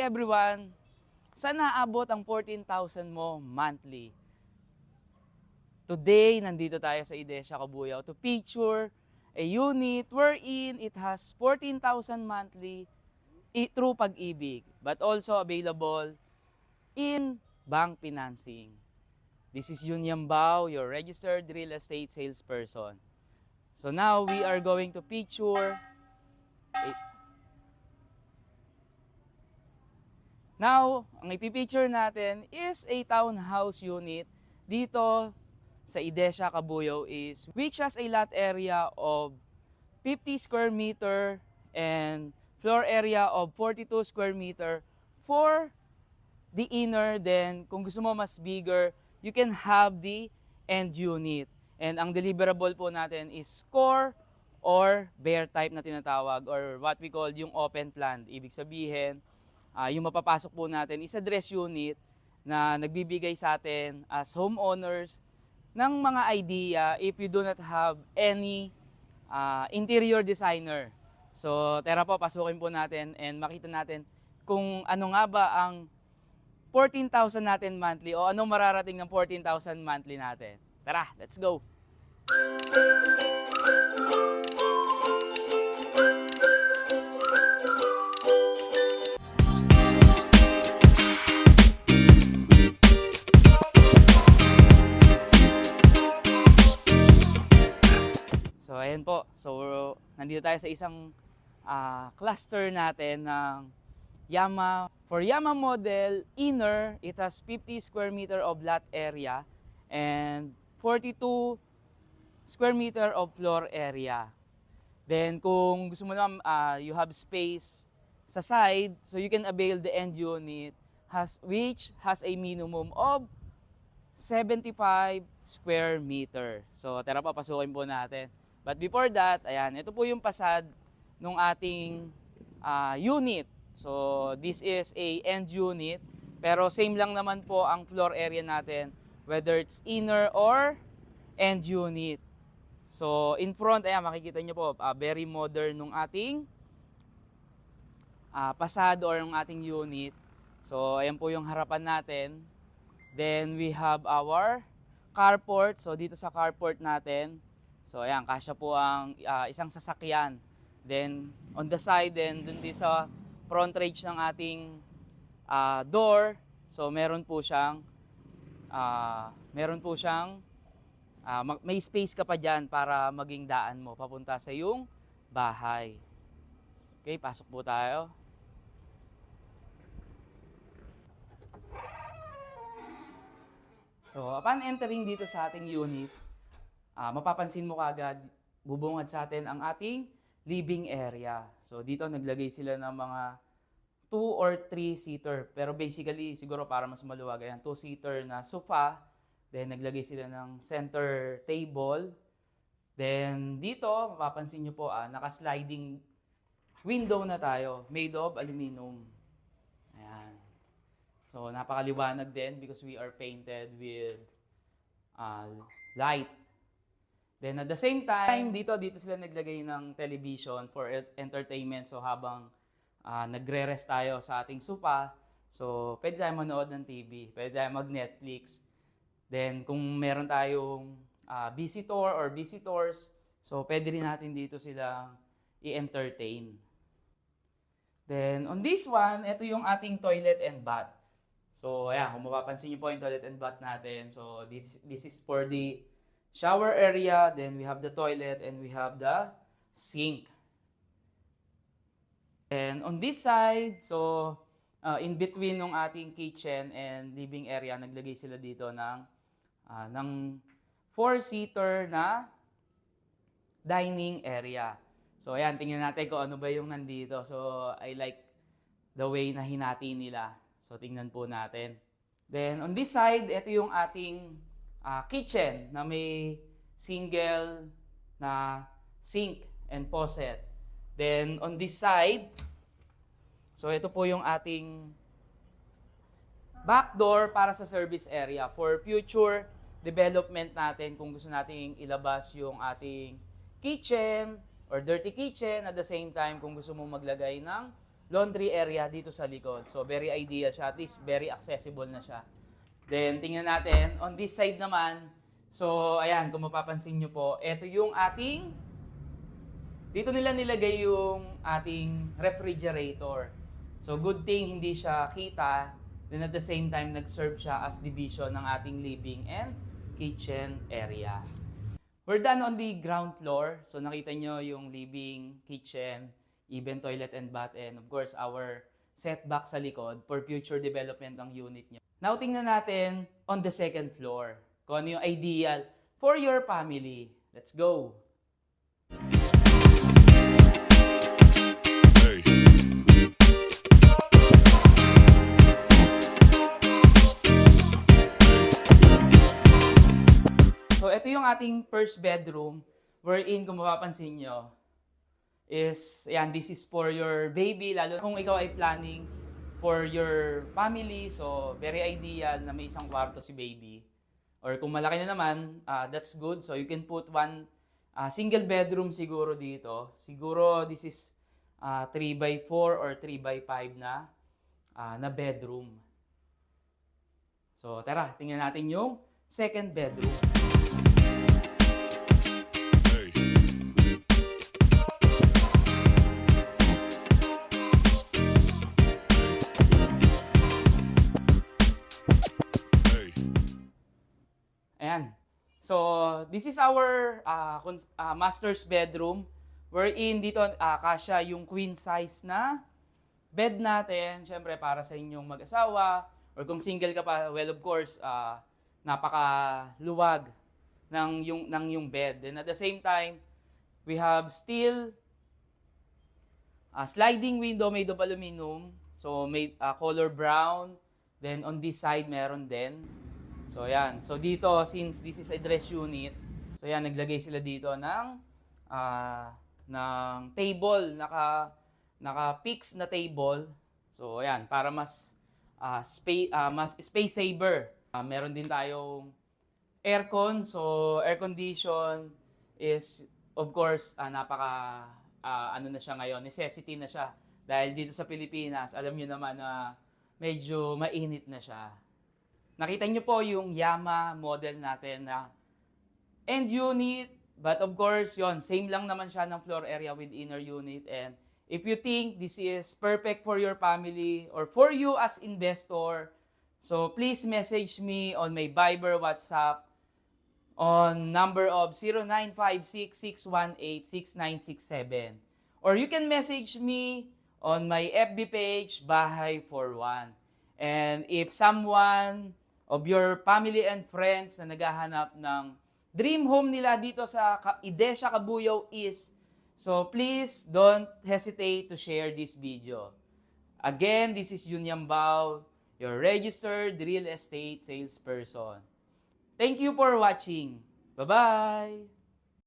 everyone! Saan naabot ang 14,000 mo monthly? Today, nandito tayo sa Idesya Cabuyao to picture a unit wherein it has 14,000 monthly through Pag-ibig, but also available in bank financing. This is Jun Yambao, your registered real estate salesperson. So now we are going to picture Now, ang ipipicture natin is a townhouse unit dito sa Idesya Cabuyao which has a lot area of 50 square meter and floor area of 42 square meter for the inner. Then kung gusto mo mas bigger, you can have the end unit. And ang deliverable po natin is core or bare type na tinatawag, or what we call yung open plan. Ibig sabihin, yung mapapasok po natin is a dress unit na nagbibigay sa atin as homeowners ng mga idea if you do not have any interior designer. So tara po, pasukin po natin and makita natin kung ano nga ba ang 14,000 natin monthly o anong mararating ng 14,000 monthly natin. Tara, let's go! So ayan po, so nandito tayo sa isang cluster natin ng Yama. For Yama model, inner, it has 50 square meter of lot area and 42 square meter of floor area. Then kung gusto mo naman, you have space sa side, so you can avail the end unit which has a minimum of 75 square meter. So tara pa, pasukin po natin. But before that, ayan, ito po yung pasad ng ating unit. So this is a end unit, pero same lang naman po ang floor area natin, whether it's inner or end unit. So in front, ayan, makikita nyo po, very modern nung ating pasad or ng ating unit. So ayan po yung harapan natin. Then we have our carport. So dito sa carport natin, so ayan, kasya po ang isang sasakyan. Then on the side, then dun din sa front range ng ating door, so meron po siyang may space ka pa dyan para maging daan mo papunta sa iyong bahay. Okay, pasok po tayo. So upon entering dito sa ating unit, mapapansin mo kaagad, bubungad sa atin ang ating living area. So dito naglagay sila ng mga 2 or 3 seater, pero basically siguro para mas maluwag, ayan, 2 seater na sofa. Then naglagay sila ng center table. Then dito mapapansin nyo po, naka-sliding window na tayo, made of aluminum. Ayan. So napakaliwanag din because we are painted with light. Then at the same time, dito sila naglagay ng television for entertainment. So habang nagre-rest tayo sa ating sofa, so pwede tayo manood ng TV, pwede tayo mag-Netflix. Then kung meron tayong visitor or visitors, so pwede rin natin dito sila i-entertain. Then on this one, ito yung ating toilet and bath. So ayan, kung mapapansin niyo po yung toilet and bath natin, so this is for the shower area, then we have the toilet and we have the sink. And on this side, so in between ng ating kitchen and living area, naglagay sila dito ng 4-seater na dining area. So ayan, tingnan natin kung ano ba yung nandito. So I like the way na hinati nila. So tingnan po natin. Then on this side, ito yung ating kitchen na may single na sink and faucet. Then on this side, so ito po yung ating back door para sa service area for future development natin kung gusto nating ilabas yung ating kitchen or dirty kitchen, at the same time kung gusto mo maglagay ng laundry area dito sa likod. So, very ideal siya. At least, very accessible na siya. Then, tingnan natin. On this side naman, so, ayan, kung mapapansin nyo po, ito yung ating, dito nila nilagay yung ating refrigerator. So, good thing hindi siya kita. Then, at the same time, nag-serve siya as division ng ating living and kitchen area. We're done on the ground floor. So, nakita nyo yung living, kitchen, even toilet and bath, and of course, our setback sa likod for future development ng unit nyo. Now, tingnan natin on the second floor kung ano yung ideal for your family. Let's go! So, ito yung ating first bedroom wherein, kung mapapansin nyo, is, yan, this is for your baby, lalo kung ikaw ay planning for your family. So, very ideal na may isang kwarto si baby. Or kung malaki na naman, that's good. So, you can put one single bedroom siguro dito. Siguro, this is 3x4 or 3x5 na bedroom. So, tara, tingnan natin yung second bedroom. Ayan. So, this is our master's bedroom wherein dito kasya yung queen size na bed natin. Siyempre, para sa inyong mag-asawa or kung single ka pa, well, of course, napakaluwag ng yung bed. And at the same time, we have still a sliding window made of aluminum. So, made color brown. Then, on this side, meron din. So, yan. So, dito, since this is a dress unit, so, yan, naglagay sila dito ng table, naka-fix na table. So, yan, para mas space saver. Meron din tayong aircon. So, air condition is, of course, ano na siya ngayon, necessity na siya. Dahil dito sa Pilipinas, alam niyo naman na medyo mainit na siya. Nakita niyo po yung Yama model natin na end unit. But of course, yon, same lang naman siya ng floor area with inner unit. And if you think this is perfect for your family or for you as investor, so please message me on my Viber, WhatsApp on number of 0956-618-6967. Or you can message me on my FB page, Bahay for One. And if someone of your family and friends na naghahanap ng dream home nila dito sa Idesha, Cabuyao East, so please don't hesitate to share this video. Again, this is Jun Yambao, your registered real estate salesperson. Thank you for watching. Bye-bye!